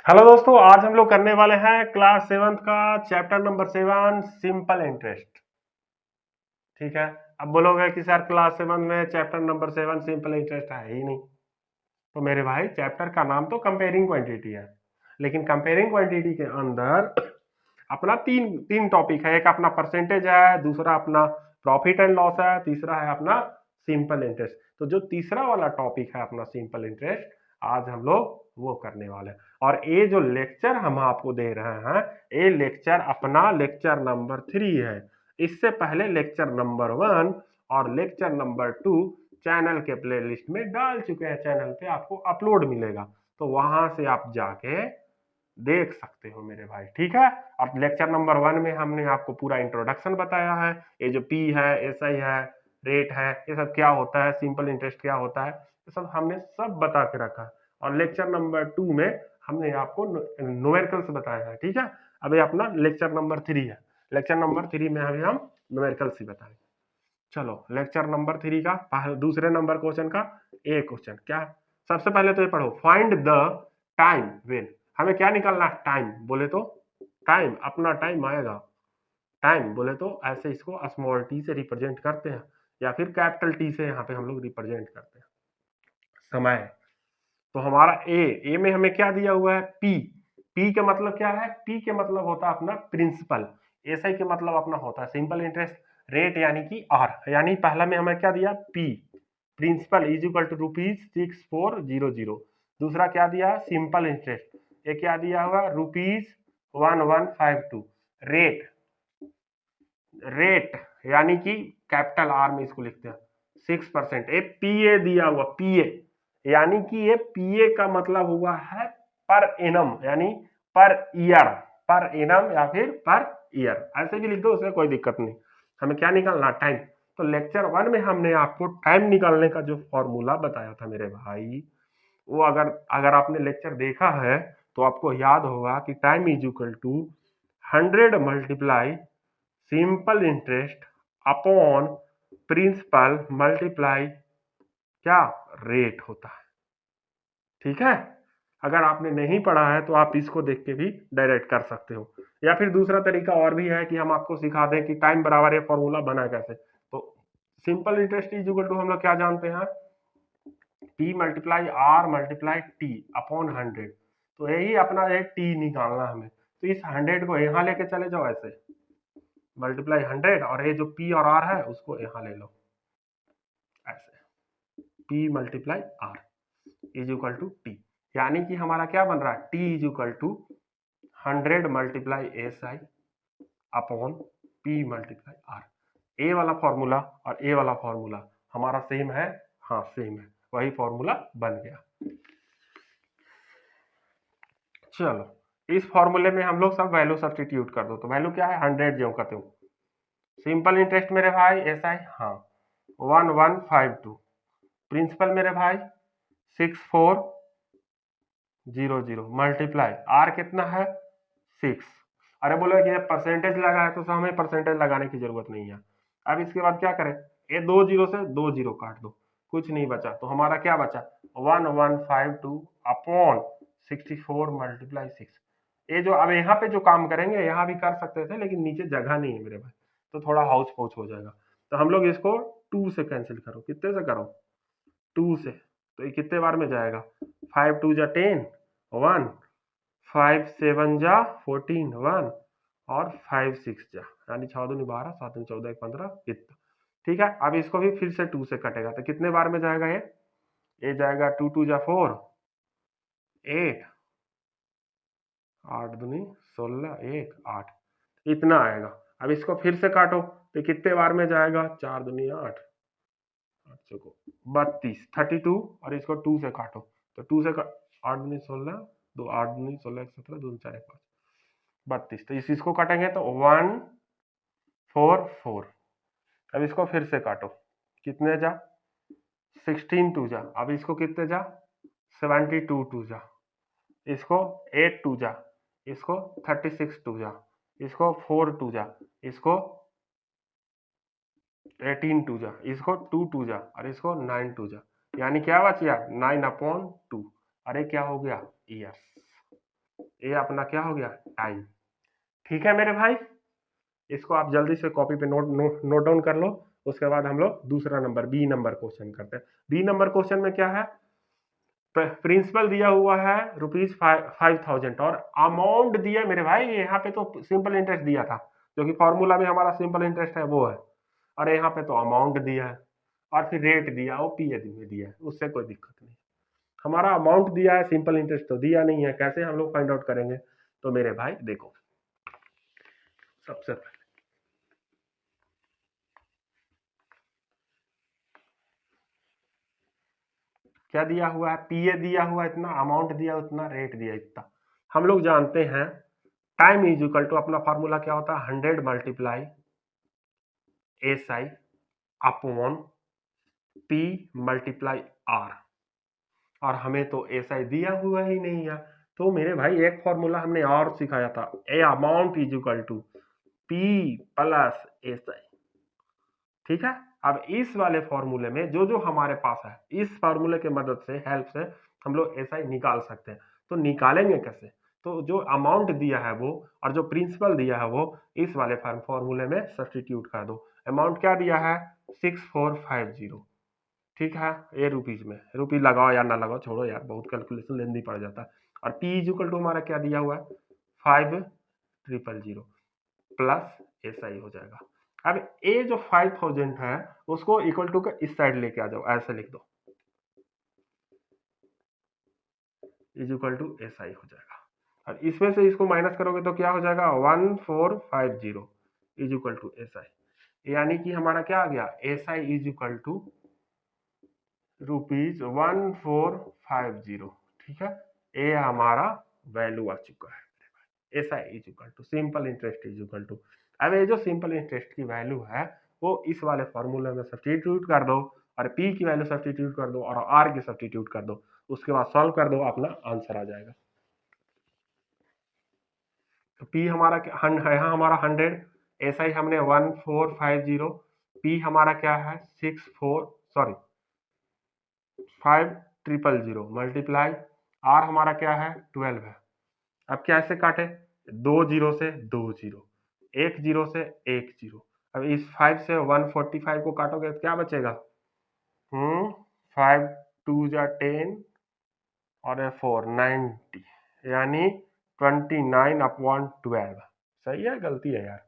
Hello दोस्तों, आज हम लोग करने वाले हैं क्लास 7 का चैप्टर नंबर 7 सिंपल इंटरेस्ट। ठीक है। अब बोलोगे कि सर क्लास 7 में चैप्टर नंबर 7 सिंपल इंटरेस्ट है ही नहीं। तो मेरे भाई चैप्टर का नाम तो कंपेयरिंग क्वांटिटी है, लेकिन कंपेयरिंग क्वांटिटी के अंदर अपना तीन तीन टॉपिक है। एक अपना परसेंटेज है, दूसरा अपना प्रॉफिट एंड लॉस है, तीसरा है अपना सिंपल इंटरेस्ट। तो जो तीसरा वाला टॉपिक है अपना सिंपल इंटरेस्ट, आज हम लोग वो करने वाले हैं। और ये जो लेक्चर हम आपको दे रहे हैं, ये लेक्चर अपना लेक्चर नंबर 3 है। इससे पहले लेक्चर नंबर 1 और लेक्चर नंबर 2 चैनल के प्लेलिस्ट में डाल चुके हैं। चैनल पे आपको अपलोड मिलेगा, तो वहां से आप जाके देख सकते हो मेरे भाई। ठीक है। और लेक्चर नंबर 1 में हमने आपको पूरा इंट्रोडक्शन बताया है, ये जो पी है, एस आई है, रेट है, ये सब क्या होता है, सिंपल इंटरेस्ट क्या होता है, ये सब हमने सब बता के रखा है। और लेक्चर नंबर 2 में हमने आपको न्यूमेरिकल्स बताया है। ठीक है। अभी अपना लेक्चर नंबर 3 है। लेक्चर नंबर 3 में अभी हम न्यूमेरिकल्स ही बताएंगे। चलो लेक्चर नंबर 3 का दूसरे नंबर क्वेश्चन का ए क्वेश्चन क्या है। सबसे पहले तो ये पढ़ो, फाइंड द टाइम व्हेन। हमें क्या निकालना है, टाइम। बोले तो टाइम, अपना टाइम आएगा। टाइम बोले तो ऐसे इसको स्मॉल टी से रिप्रेजेंट करते हैं, या फिर कैपिटल टी से यहाँ पे हम लोग रिप्रेजेंट करते हैं, समय। तो हमारा ए में हमें क्या दिया हुआ है, पी। पी का मतलब क्या है, पी के मतलब होता है अपना प्रिंसिपल। एसआई के मतलब अपना होता है सिंपल इंटरेस्ट रेट, यानी कि आर। यानी पहला में हमें क्या दिया, P principal is equal to ₹6400। दूसरा क्या दिया, सिंपल इंटरेस्ट, ये क्या दिया हुआ, ₹1152। रेट, रेट यानी कि कैपिटल आर में इसको लिखते हैं 6%। ये पीए दिया हुआ, पीए यानी कि ये पीए का मतलब हुआ है पर एनम, यानी पर ईयर। पर एनम या फिर पर ईयर, ऐसे भी लिख दो, उसमें कोई दिक्कत नहीं। हमें क्या निकालना, टाइम। तो लेक्चर 1 में हमने आपको टाइम निकालने का जो फॉर्मूला बताया था मेरे भाई, वो अगर अगर आपने लेक्चर देखा है तो आपको याद होगा कि time is equal to 100 multiply simple interest upon principal multiply क्या, रेट होता है। ठीक है। अगर आपने नहीं पढ़ा है तो आप इसको देख के भी डायरेक्ट कर सकते हो, या फिर दूसरा तरीका और भी है कि हम आपको सिखा दें कि टाइम बराबर ये फॉर्मूला बना कैसे। तो simple interest is equal to हम लोग क्या जानते हैं, P multiply R multiply T upon 100। तो यही अपना एक टी निकालना हमें। तो इस 100 को यहाँ लेके चले जाओ, ऐसे मल्टीप्लाई 100, और ये जो पी और आर है उसको यहाँ ले लो, ऐसे P multiply R is equal to T. यानी कि हमारा क्या बन रहा है, T is equal to 100 multiply S I upon P multiply R. A वाला फॉर्मूला और ए वाला फॉर्मूला हमारा सेम है, हाँ सेम है, वही फॉर्मूला बन गया। चलो इस फॉर्मूले में हम लोग सब वैल्यू सब्सटीट्यूट कर दो। तो वैल्यू क्या है, 100 जो कहते हो। सिंपल इंटरेस्ट मेरे भाई एस आई, हाँ 1152। प्रिंसिपल मेरे भाई 6400 मल्टीप्लाई आर कितना है 6। अरे बोलो कि परसेंटेज लगा है तो हमें परसेंटेज लगाने की जरूरत नहीं है। अब इसके बाद क्या करें, ये 2 जीरो से 2 जीरो काट दो, कुछ नहीं बचा। तो हमारा क्या बचा, 1152 अपॉन 64 मल्टीप्लाई 6। ये जो अब यहाँ पे जो काम करेंगे, यहाँ भी कर सकते थे लेकिन नीचे जगह नहीं है मेरे भाई, तो थोड़ा हाउस पौच हो जाएगा। तो हम लोग इसको 2 से कैंसिल करो, कितने से करो, 2 से। तो ये कितने बार में जाएगा, 5 2 जा 10 1, 5 7 जा 14 1, और 5 6 जा, यानी 6 दूनी 12, 7 दूनी 14, 1 15 इतना। ठीक है। अब इसको भी फिर से 2 से कटेगा, तो कितने बार में जाएगा ये जाएगा 2 2 जा 4 8, 8 दूनी 16 1 8, इतना आएगा। अब इसको फिर से काटो तो कितने बार में जाएगा, 4 दूनी 8, 8 को 32 32, और इसको 2 से काटो तो 2 से 8 दूनी 16, 2 8 दूनी 16 1 17, 2 4 1 5 32। तो इसको काटेंगे तो 1 4 4। अब इसको फिर से काटो, कितने जा, 16 टू जा, अब इसको कितने जा, 72 टू जा, इसको 8 टू जा, इसको 36 टू जा, इसको 4 टू जा, इसको 18 टू जा, इसको 2 टू जा, और इसको 9 टू जा। यानी क्या बच गया, 9 अपॉन 2। अरे क्या हो गया, ईयर्स। ये अपना क्या हो गया, टाइम। ठीक है मेरे भाई, इसको आप जल्दी से कॉपी पे नोट डाउन कर लो। उसके बाद हम लोग दूसरा नंबर बी नंबर क्वेश्चन करते हैं। बी नंबर क्वेश्चन में क्या है, प्रिंसिपल दिया हुआ है ₹5000 और अमाउंट दिया मेरे भाई, यहाँ पे तो सिंपल इंटरेस्ट दिया था, जो कि फॉर्मूला में हमारा सिंपल इंटरेस्ट है वो है, और यहाँ पे तो अमाउंट दिया है और फिर रेट दिया, ओपीए में दिया है, उससे कोई दिक्कत नहीं। हमारा अमाउंट दिया है, सिंपल इंटरेस्ट तो दिया नहीं है, कैसे हम लोग फाइंड आउट करेंगे? तो मेरे भाई देखो, सबसे पहले क्या दिया हुआ है, पीए दिया हुआ है इतना, अमाउंट दिया उतना, रेट दिया इतना। हम लोग जानते हैं टाइम इज इक्वल टू, अपना फॉर्मूला क्या होता है, 100 multiply S I upon P multiply R, और हमें तो एस आई दिया हुआ ही नहीं है। तो मेरे भाई एक फॉर्मूला हमने और सिखाया था, A amount is equal to P plus S I. ठीक है, अब इस वाले फॉर्मूले में जो जो हमारे पास है, इस फॉर्मूले की मदद से, हेल्प से हम लोग एस आई निकाल सकते हैं। तो निकालेंगे कैसे? तो जो अमाउंट दिया है वो और जो प्रिंसिपल दिया है वो इस वाले फॉर्मूले में सब्स्टिट्यूट कर दो। अमाउंट क्या दिया है, 6450। ठीक है, ये रुपीज में, रुपीज लगाओ या ना लगाओ, छोड़ो यार, बहुत कैलकुलेशन लेंदी पड़ जाता है। और पी इज इक्वल टू हमारा क्या दिया हुआ है, 5000 प्लस एस आई हो जाएगा। अब ये जो 5000 है उसको इक्वल टू का इस साइड लेके आ जाओ, ऐसे लिख दो, is equal to S I हो जाएगा। और इसमें से इसको माइनस करोगे तो क्या हो जाएगा, 1450 is equal to S I, यानी कि हमारा क्या आ गया, S I is equal to ₹1450। ठीक है, ये हमारा वैल्यू आ चुका है। S I is equal to simple interest is equal to, अब ये जो सिंपल इंटरेस्ट की वैल्यू है वो इस वाले फॉर्मूले में सब्स्टिट्यूट कर दो, और पी की वैल्यू सब्स्टिट्यूट कर दो, और आर की सब्स्टिट्यूट कर दो, उसके बाद सॉल्व कर दो, अपना आंसर आ जाएगा। तो पी हमारा यहाँ हमारा 100, एस आई हमने 1450, पी हमारा क्या है 5000 मल्टीप्लाई, आर हमारा क्या है 12 है। अब कैसे काटे, 2 जीरो से 2 जीरो, 1 जीरो से 1 जीरो। अब इस 5 से 145 को काटोगे तो क्या बचेगा, 5 2 जा 10 और 4 90, यानी 29/12। सही है, गलती है यार,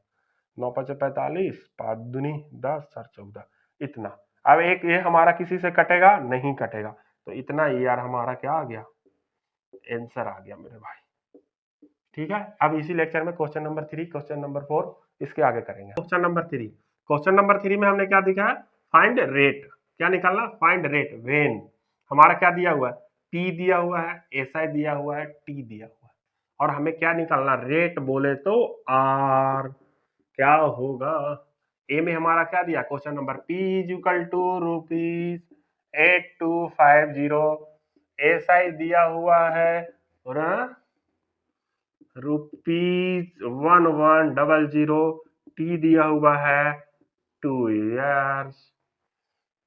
9×5 = 45, 5×2 = 10, 4×14 इतना। अब एक ये हमारा किसी से कटेगा नहीं, कटेगा, तो इतना ही यार हमारा क्या आ गया, आंसर आ गया मेरे भाई। ठीक है, अब इसी लेक्चर में क्वेश्चन नंबर 3, क्वेश्चन नंबर 4 इसके आगे करेंगे। क्वेश्चन नंबर 3 में हमने क्या दिखा है, फाइंड रेट, क्या निकालना, फाइंड रेट व्हेन, हमारा क्या दिया हुआ है, पी दिया हुआ है, एस आई दिया हुआ है, टी दिया हुआ है, और हमें क्या निकालना, रेट बोले तो आर, क्या होगा, ए में हमारा क्या दिया question number, P is equal to ₹8250, S I दिया हुआ है और ₹1100, टी दिया हुआ है 2 years।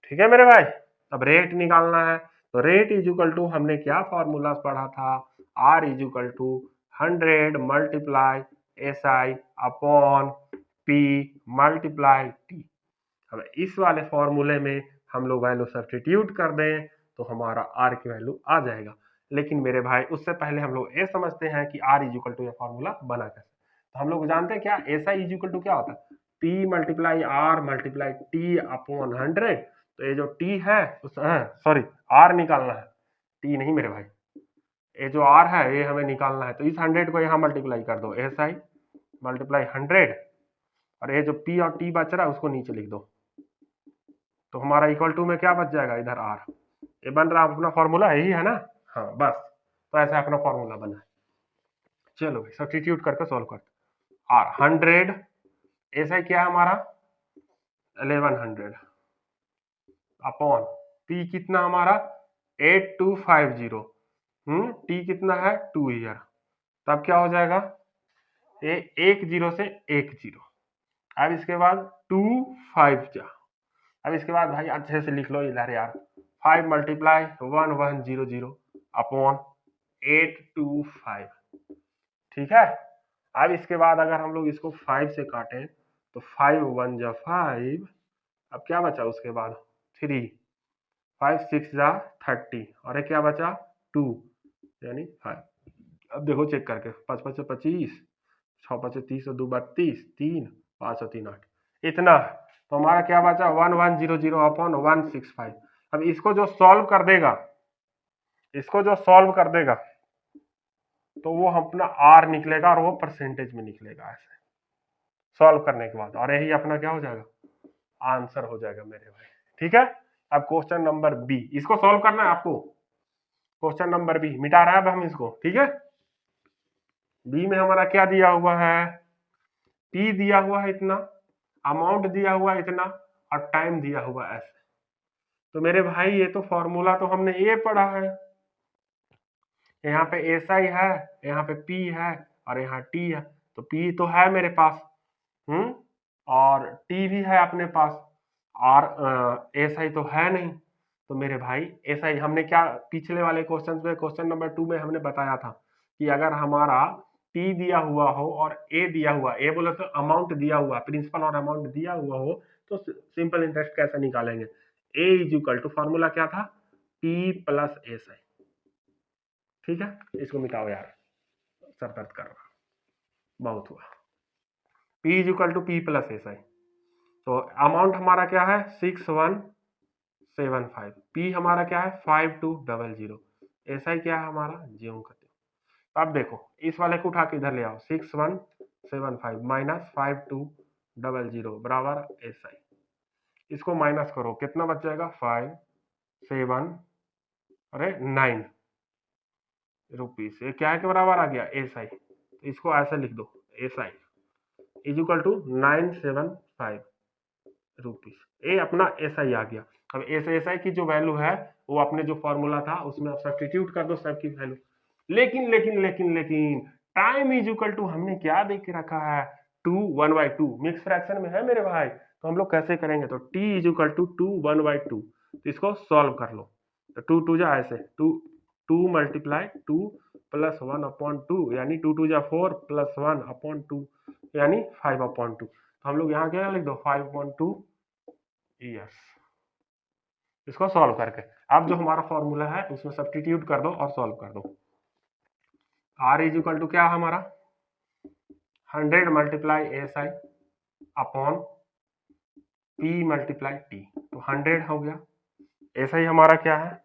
ठीक है मेरे भाई, अब रेट निकालना है, तो रेट इज इक्वल टू, हमने क्या फॉर्मूला पढ़ा था, R is equal to 100 multiply S I upon P multiply T. अब इस वाले फॉर्मूले में हम लोग वैल्यू सब्स्टिट्यूट कर दें तो हमारा आर की वैल्यू आ जाएगा। लेकिन मेरे भाई उससे पहले हम लोग ये समझते हैं कि आर इज इक्वल टू, यह फॉर्मूला बना कैसे। तो हम लोग जानते हैं क्या, S I is equal to क्या होता है, P multiply R multiply T upon 100। तो ये जो टी है उस सॉरी आर निकालना है, टी नहीं मेरे भाई, ये जो आर है ये हमें निकालना है। तो इस 100 को यहाँ मल्टीप्लाई कर दो, एस आई मल्टीप्लाई 100, और ये जो पी और टी बच रहा है उसको नीचे लिख दो, तो हमारा इक्वल टू में क्या बच जाएगा, इधर आर। ये बन रहा अपना फॉर्मूला यही है ना, हाँ बस, तो ऐसा अपना फॉर्मूला बना है। चलो भाई सब्स्टिट्यूट करके सॉल्व करते, आर 100, ऐसा क्या है हमारा 1100 अपॉन पी कितना हमारा 8250, टी कितना है 2 ईयर, तब क्या हो जाएगा, ये 1 जीरो से 1 जीरो। अब इसके बाद 2 5 जा, अब इसके बाद भाई अच्छे से लिख लो इधर यार, 5 मल्टीप्लाई 1100 अपॉन 825, ठीक है। अब इसके बाद अगर हम लोग इसको 5 से काटें तो 5 1 जा 5, अब क्या बचा उसके बाद 3, 5 6 जा 30 और एक क्या बचा 2 यानी 5। अब देखो चेक करके 5 5 25, 6 5 30 और 2 32, 3 5 और 3 8, इतना। तो हमारा क्या बचा 1100 अपॉन 165। अब इसको जो सॉल्व कर देगा, इसको जो सॉल्व कर देगा तो वो अपना आर निकलेगा और वो परसेंटेज में निकलेगा ऐसे सॉल्व करने के बाद, और यही अपना क्या हो जाएगा आंसर हो जाएगा मेरे भाई। ठीक है। अब क्वेश्चन नंबर बी, इसको सॉल्व करना है आपको। क्वेश्चन नंबर बी मिटा रहा है अब हम इसको। ठीक है। बी में हमारा क्या दिया हुआ है, पी दिया हुआ है इतना, अमाउंट दिया हुआ है इतना और टाइम दिया हुआ है ऐसे। तो मेरे भाई ये तो फॉर्मूला तो हमने ये पढ़ा है, यहाँ पे एस आई है, यहाँ पे पी है और यहाँ टी है। तो पी तो है मेरे पास, और टी भी है अपने पास, और एस आई तो है नहीं। तो मेरे भाई एस आई हमने क्या पिछले वाले क्वेश्चन में, क्वेश्चन नंबर 2 में हमने बताया था कि अगर हमारा टी दिया हुआ हो और ए दिया हुआ, ए बोले तो अमाउंट दिया हुआ, प्रिंसिपल और अमाउंट दिया हुआ हो तो सिंपल इंटरेस्ट कैसे निकालेंगे। ए इज इक्वल टू फॉर्मूला क्या था, पी प्लस एस आई। ठीक है, इसको मिटाओ यार, सर दर्द कर रहा, बहुत हुआ। P is equal to P plus S I. तो अमाउंट हमारा क्या है 6175, पी हमारा क्या है 5200, एस आई क्या है हमारा ज्यों का त्यों। अब देखो इस वाले को उठा के इधर ले आओ, 6175 माइनस 5200 बराबर एस आई। इसको माइनस करो कितना बच जाएगा 5 7 अरे 9 रुपीज, ये क्या के बराबर आ गया एस आई। तो इसको ऐसे लिख दो, S I is equal to 975 rupees, ये अपना एस आई आ गया। अब एस आई की जो वैल्यू है वो अपने जो फॉर्मूला था उसमें आप सब्स्टिट्यूट कर दो सब की वैल्यू। लेकिन लेकिन लेकिन लेकिन टाइम इज इक्वल टू हमने क्या देख के रखा है 2 1/2, मिक्स फ्रैक्शन में है मेरे भाई। तो हम लोग कैसे करेंगे, तो t इज इक्वल टू 2 1/2, तो इसको सॉल्व कर लो। तो 2 2 जा ऐसे 2 2 मल्टीप्लाई 2 प्लस 1 अपॉन 2 यानी 2 2 जा 4 प्लस 1 अपॉन 2 यानी 5 अपॉन 2। तो हम लोग यहाँ क्या लिख दो 5 अपॉन 2 ईयर्स, इसको सॉल्व करके। अब जो हमारा फॉर्मूला है उसमें सब्स्टिट्यूट कर दो और सॉल्व कर दो। r इज इक्वल टू क्या हमारा 100 multiply S I upon p multiply T, तो 100 हो गया। एस आई हमारा क्या है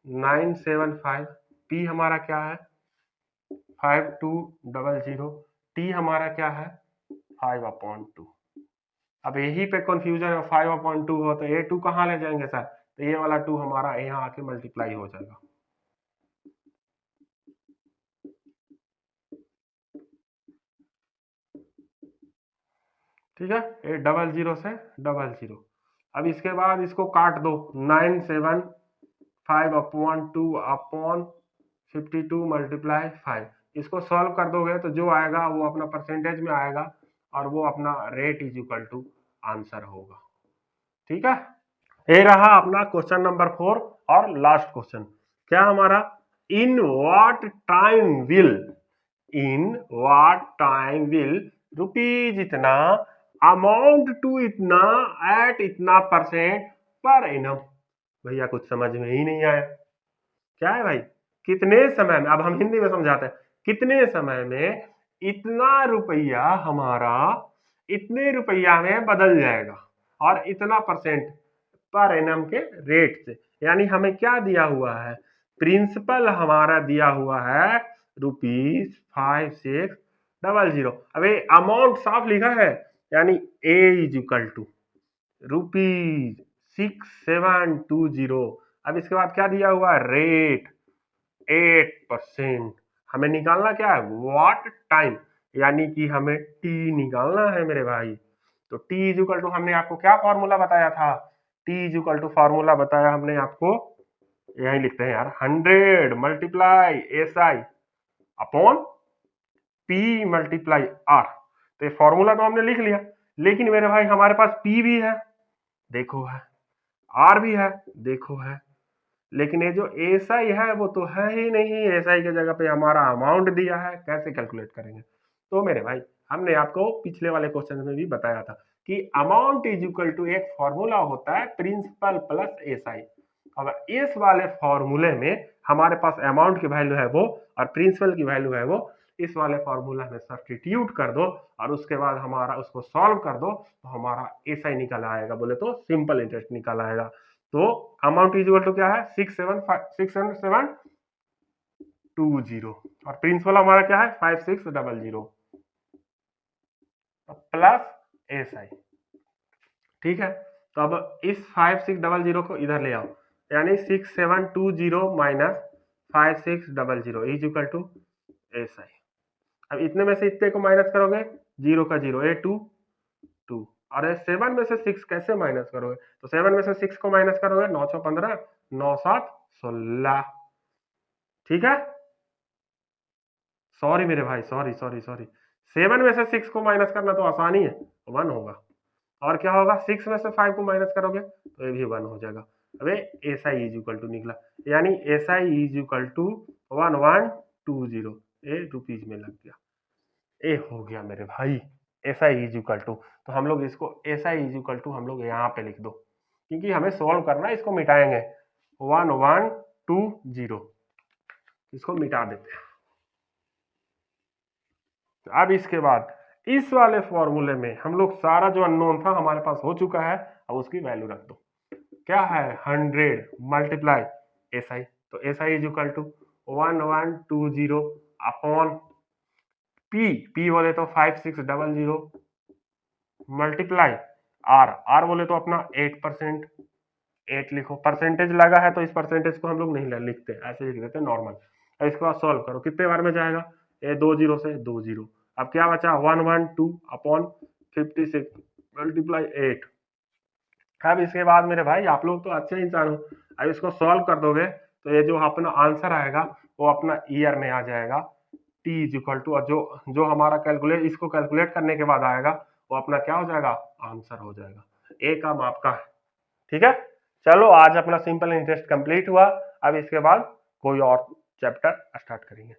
975, p हमारा क्या है 5200, टी हमारा क्या है 5 अपॉन 2। अब यही पे कंफ्यूजन है, 5 अपॉन 2 हो तो ये 2 कहाँ ले जाएंगे सर, तो ये वाला 2 हमारा यहाँ आके मल्टीप्लाई हो जाएगा। ठीक है, ये 00 से 00। अब इसके बाद इसको काट दो, 975 अपॉन 2 अपॉन 52 मल्टीप्लाई 5, इसको सॉल्व कर दोगे तो जो आएगा वो अपना परसेंटेज में आएगा और वो अपना rate is equal to answer होगा। ठीक है, ये रहा अपना क्वेश्चन नंबर 4 और लास्ट क्वेश्चन। क्या हमारा in what time will rupees इतना अमाउंट टू इतना एट इतना परसेंट पर एनम। भैया कुछ समझ में ही नहीं आया, क्या है भाई, कितने समय में, अब हम हिंदी में समझाते हैं, कितने समय में इतना रुपया हमारा इतने रुपया में बदल जाएगा और इतना परसेंट पर एनम के रेट से। यानी हमें क्या दिया हुआ है, प्रिंसिपल हमारा दिया हुआ है ₹5600। अब ये अमाउंट साफ लिखा है, यानी ए इज इक्वल टू ₹6720। अब इसके बाद क्या दिया हुआ है रेट 8%। हमें निकालना क्या है व्हाट टाइम, यानी कि हमें टी निकालना है मेरे भाई। तो टी इज इक्वल टू हमने आपको क्या फॉर्मूला बताया था, T is equal to formula बताया हमने आपको, यही लिखते हैं यार 100 multiply S I upon P multiply R. तो ये फॉर्मूला तो हमने लिख लिया, लेकिन मेरे भाई हमारे पास पी भी है देखो है, आर भी है देखो है, लेकिन ये जो एसआई है वो तो है ही नहीं, एसआई के जगह पे हमारा अमाउंट दिया है, कैसे कैलकुलेट करेंगे? तो मेरे भाई हमने आपको पिछले वाले क्वेश्चन में भी बताया था कि अमाउंट इज इक्वल टू एक फॉर्मूला होता है प्रिंसिपल प्लस एसआई। अब इस वाले फॉर्मूले में हमारे पास अमाउंट की वैल्यू है वो और प्रिंसिपल की वैल्यू है वो, इस वाले फॉर्मूला में सब्स्टिट्यूट कर दो और उसके बाद हमारा उसको सॉल्व कर दो तो हमारा एसआई निकल आएगा, बोले तो सिंपल इंटरेस्ट निकल आएगा। तो अमाउंट इज इक्वल टू क्या है 67720 और प्रिंसिपल हमारा क्या है 5600 प्लस एसआई। ठीक है, तो अब इस 5600 को इधर ले आओ, यानी 6720 minus 5600 is equal to SI. अब इतने में से इतने को माइनस करोगे, जीरो का जीरो, ए टू टू, और 7 में से 6 कैसे माइनस करोगे? तो 7 में से 6 को माइनस करोगे, 9 6 15, 9 7 16। ठीक है, सॉरी मेरे भाई, सॉरी सॉरी सॉरी, 7 में से 6 को माइनस करना तो आसानी है, 1 होगा। और क्या होगा, 6 में से 5 को माइनस करोगे तो ये भी 1 हो जाएगा। अबे S I is equal to निकला, यानी S I is equal to 1120, ए रुपीज में लग गया, ए हो गया मेरे भाई S I is equal to. तो हम लोग इसको S I is equal to हम लोग यहाँ पे लिख दो, क्योंकि हमें सोल्व करना है, इसको मिटाएंगे 1120, इसको मिटा देते हैं। तो अब इसके बाद इस वाले फॉर्मूले में हम लोग सारा जो अननोन था हमारे पास हो चुका है, अब उसकी वैल्यू रख दो। क्या है 100 मल्टीप्लाई एस आई, तो S I is equal to 1120 upon P, P बोले तो 5600 मल्टीप्लाई आर, आर बोले तो अपना 8%, 8 लिखो, परसेंटेज लगा है तो इस परसेंटेज को हम लोग नहीं लिखते, ऐसे लिख देते नॉर्मल। इसके बाद सॉल्व करो, कितने बार में जाएगा, ये 2 जीरो से 2 जीरो, अब क्या बचा 112 अपॉन 56 मल्टीप्लाई 8। अब इसके बाद मेरे भाई आप लोग तो अच्छे इंसान हो, अब इसको सॉल्व कर दोगे तो ये जो अपना आंसर आएगा वो अपना ईयर में आ जाएगा, टी इज इक्वल टू, और जो हमारा कैलकुलेट, इसको कैलकुलेट करने के बाद आएगा वो अपना क्या हो जाएगा, आंसर हो जाएगा। ए काम आपका है। ठीक है, चलो आज अपना सिंपल इंटरेस्ट कंप्लीट हुआ, अब इसके बाद कोई और चैप्टर स्टार्ट करेंगे।